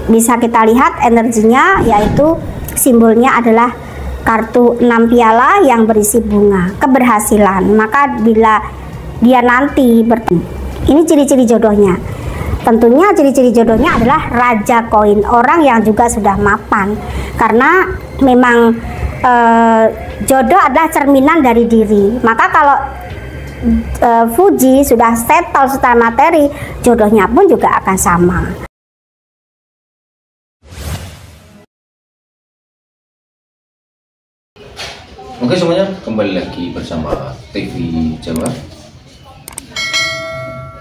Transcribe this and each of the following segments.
bisa kita lihat energinya, yaitu simbolnya adalah kartu 6 piala yang berisi bunga, keberhasilan. Maka bila dia nanti bertemu, ini ciri-ciri jodohnya. Tentunya ciri-ciri jodohnya adalah raja koin, orang yang juga sudah mapan, karena memang jodoh adalah cerminan dari diri. Maka kalau Fuji sudah settle secara materi, jodohnya pun juga akan sama. Oke semuanya, kembali lagi bersama TV Jawa.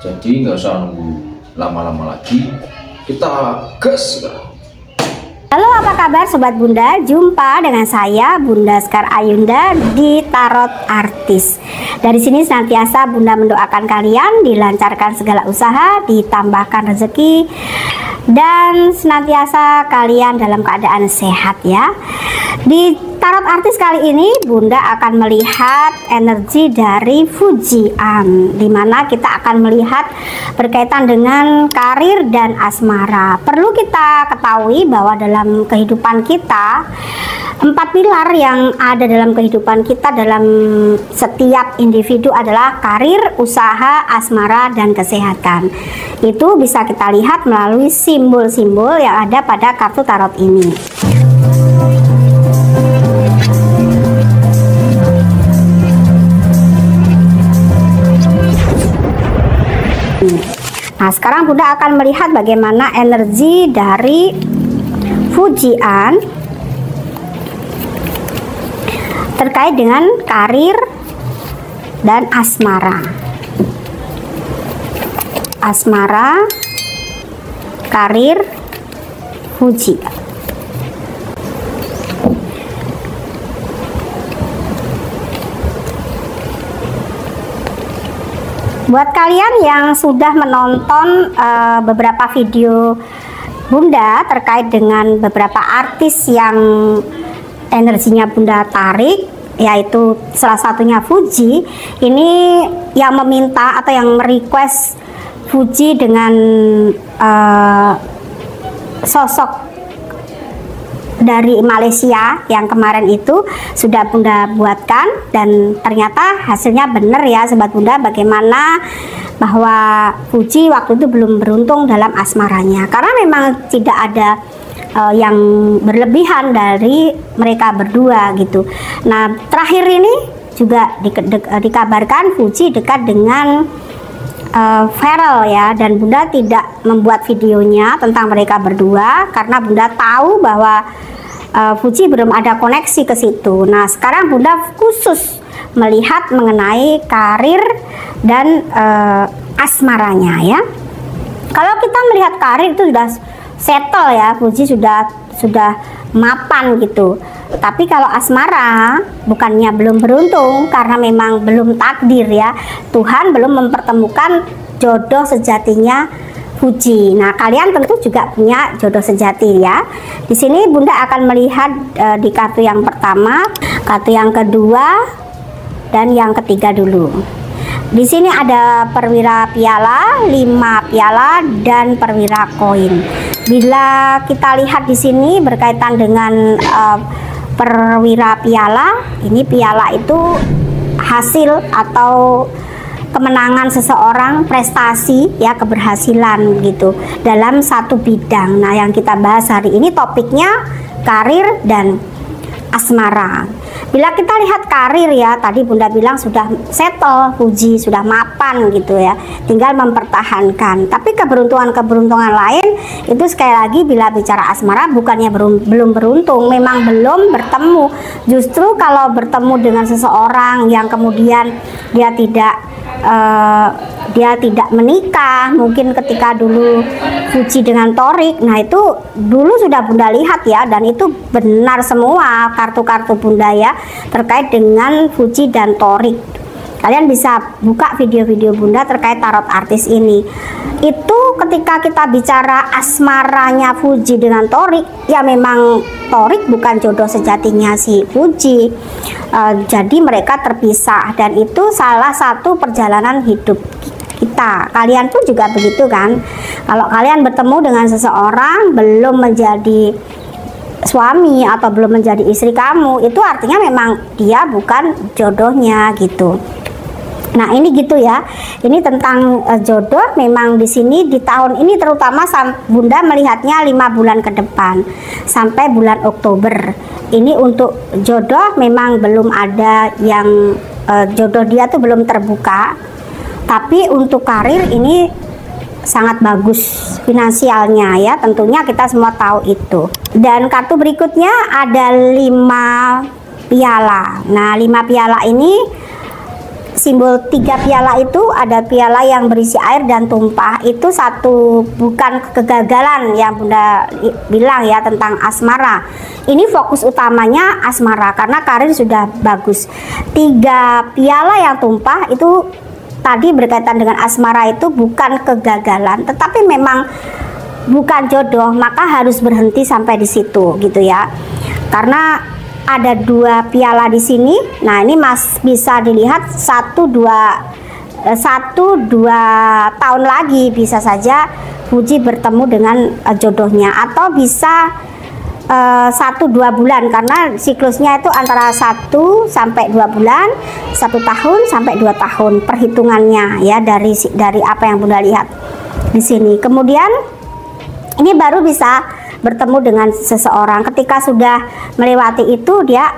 Jadi nggak usah nunggu lama-lama lagi, kita gas. Halo, apa kabar Sobat Bunda? Jumpa dengan saya Bunda Sekar Ayunda di Tarot Artis. Dari sini senantiasa Bunda mendoakan kalian dilancarkan segala usaha, ditambahkan rezeki, dan senantiasa kalian dalam keadaan sehat ya. Di Tarot Artis kali ini Bunda akan melihat energi dari Fujian, dimana kita akan melihat berkaitan dengan karir dan asmara. Perlu kita ketahui bahwa dalam kehidupan kita, 4 pilar yang ada dalam kehidupan kita dalam setiap individu adalah karir, usaha, asmara, dan kesehatan. Itu bisa kita lihat melalui simbol-simbol yang ada pada kartu tarot ini. Nah, sekarang Bunda akan melihat bagaimana energi dari Fujian terkait dengan karir dan asmara. Asmara, karir, Fuji. Buat kalian yang sudah menonton beberapa video Bunda terkait dengan beberapa artis yang energinya Bunda tarik, yaitu salah satunya Fuji, ini yang meminta atau yang merequest Fuji dengan sosok dari Malaysia yang kemarin itu sudah Bunda buatkan, dan ternyata hasilnya benar ya Sobat Bunda, bagaimana bahwa Fuji waktu itu belum beruntung dalam asmaranya karena memang tidak ada yang berlebihan dari mereka berdua gitu. Nah, terakhir ini juga dikabarkan Fuji dekat dengan Farel ya, dan Bunda tidak membuat videonya tentang mereka berdua karena Bunda tahu bahwa Fuji belum ada koneksi ke situ. Nah, sekarang Bunda khusus melihat mengenai karir dan asmaranya ya. Kalau kita melihat karir itu sudah settle ya, Fuji sudah mapan gitu. Tapi kalau asmara bukannya belum beruntung, karena memang belum takdir ya. Tuhan belum mempertemukan jodoh sejatinya Fuji. Nah, kalian tentu juga punya jodoh sejati ya. Di sini Bunda akan melihat di kartu yang pertama, kartu yang kedua, dan yang ketiga dulu. Di sini ada perwira piala, 5 piala, dan perwira koin. Bila kita lihat di sini berkaitan dengan perwira piala, ini piala itu hasil atau kemenangan seseorang, prestasi ya, keberhasilan gitu dalam satu bidang. Nah, yang kita bahas hari ini topiknya karir dan asmara. Bila kita lihat karir ya, tadi Bunda bilang sudah settle, Fuji sudah mapan gitu ya, tinggal mempertahankan. Tapi keberuntungan lain itu sekali lagi bila bicara asmara bukannya belum beruntung, memang belum bertemu. Justru kalau bertemu dengan seseorang yang kemudian dia tidak menikah, mungkin ketika dulu Fuji dengan Torik, nah itu dulu sudah Bunda lihat ya, dan itu benar semua kartu-kartu Bunda ya terkait dengan Fuji dan Torik. Kalian bisa buka video-video Bunda terkait tarot artis ini. Itu ketika kita bicara asmaranya Fuji dengan Torik, ya memang Torik bukan jodoh sejatinya si Fuji. Jadi mereka terpisah, dan itu salah satu perjalanan hidup kita. Kalian pun juga begitu kan. Kalau kalian bertemu dengan seseorang belum menjadi suami atau belum menjadi istri kamu, itu artinya memang dia bukan jodohnya gitu. Nah ini gitu ya, ini tentang jodoh. Memang di sini di tahun ini terutama Bunda melihatnya 5 bulan ke depan sampai bulan Oktober. Ini untuk jodoh memang belum ada yang jodoh dia tuh belum terbuka. Tapi untuk karir ini sangat bagus finansialnya ya, tentunya kita semua tahu itu. Dan kartu berikutnya ada 5 piala. Nah 5 piala ini simbol 3 piala itu ada piala yang berisi air dan tumpah. Itu satu bukan kegagalan yang Bunda bilang ya tentang asmara. Ini fokus utamanya asmara karena karir sudah bagus. 3 piala yang tumpah itu tadi berkaitan dengan asmara, itu bukan kegagalan tetapi memang bukan jodoh, maka harus berhenti sampai di situ gitu ya. Karena ada 2 piala di sini. Nah ini bisa dilihat 1-2 tahun lagi bisa saja Fuji bertemu dengan jodohnya, atau bisa 1-2 bulan karena siklusnya itu antara 1 sampai 2 bulan, 1 tahun sampai 2 tahun perhitungannya ya, dari apa yang Bunda lihat di sini. Kemudian ini baru bisa bertemu dengan seseorang. Ketika sudah melewati itu dia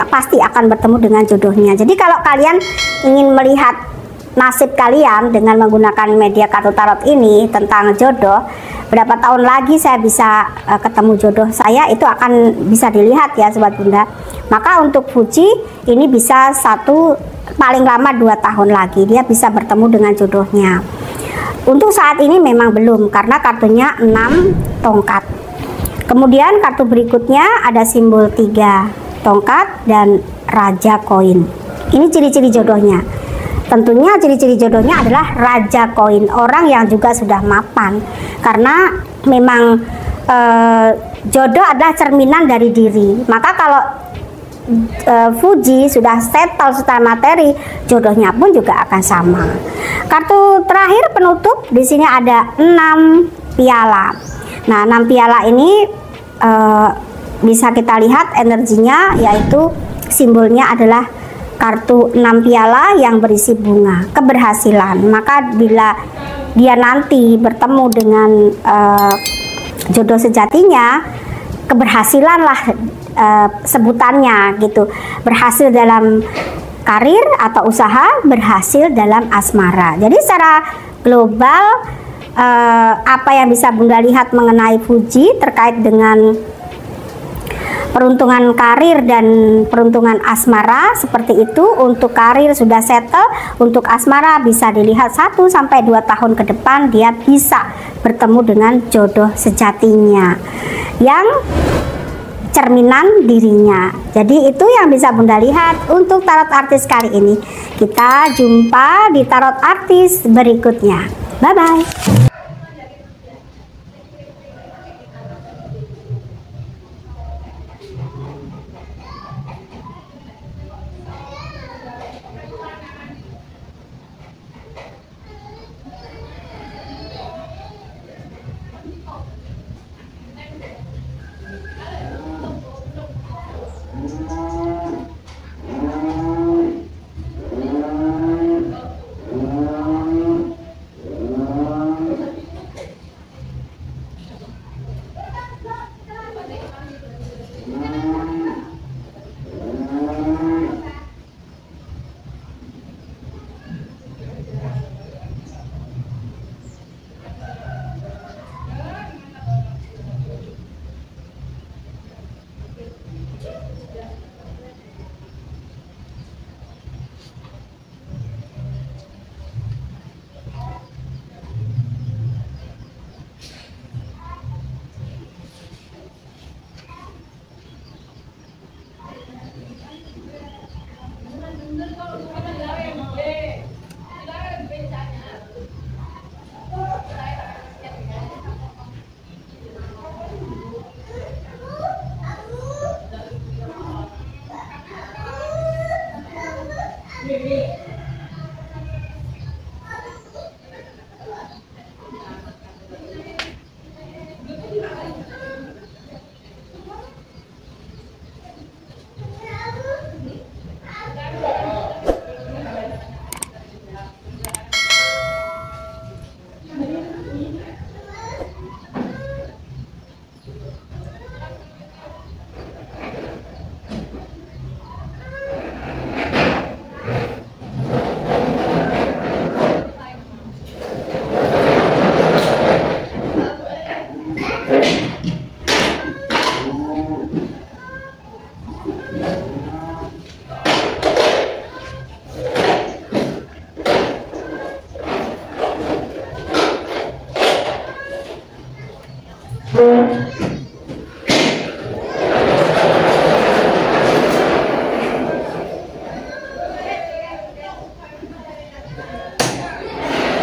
pasti akan bertemu dengan jodohnya. Jadi kalau kalian ingin melihat nasib kalian dengan menggunakan media kartu tarot ini tentang jodoh, berapa tahun lagi saya bisa ketemu jodoh saya, itu akan bisa dilihat ya Sobat Bunda. Maka untuk Fuji ini bisa paling lama 2 tahun lagi dia bisa bertemu dengan jodohnya. Untuk saat ini memang belum karena kartunya 6 tongkat. Kemudian kartu berikutnya ada simbol 3 tongkat dan raja koin. Ini ciri-ciri jodohnya. Tentunya ciri-ciri jodohnya adalah raja koin, orang yang juga sudah mapan. Karena memang jodoh adalah cerminan dari diri. Maka kalau Fuji sudah settle secara materi, jodohnya pun juga akan sama. Kartu terakhir penutup di sini ada 6 piala. Nah 6 piala ini bisa kita lihat energinya, yaitu simbolnya adalah kartu 6 piala yang berisi bunga, keberhasilan. Maka bila dia nanti bertemu dengan jodoh sejatinya, keberhasilan lah sebutannya gitu, berhasil dalam karir atau usaha, berhasil dalam asmara. Jadi secara global apa yang bisa Bunda lihat mengenai Fuji terkait dengan peruntungan karir dan peruntungan asmara seperti itu. Untuk karir sudah settle, untuk asmara bisa dilihat 1-2 tahun ke depan dia bisa bertemu dengan jodoh sejatinya yang cerminan dirinya. Jadi itu yang bisa Bunda lihat untuk tarot artis kali ini. Kita jumpa di tarot artis berikutnya. Bye bye.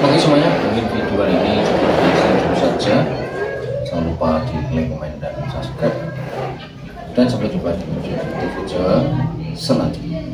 Oke semuanya, mungkin video kali ini cukup saja. Jangan lupa di like, komen, dan subscribe. Dan sampai jumpa di video selanjutnya.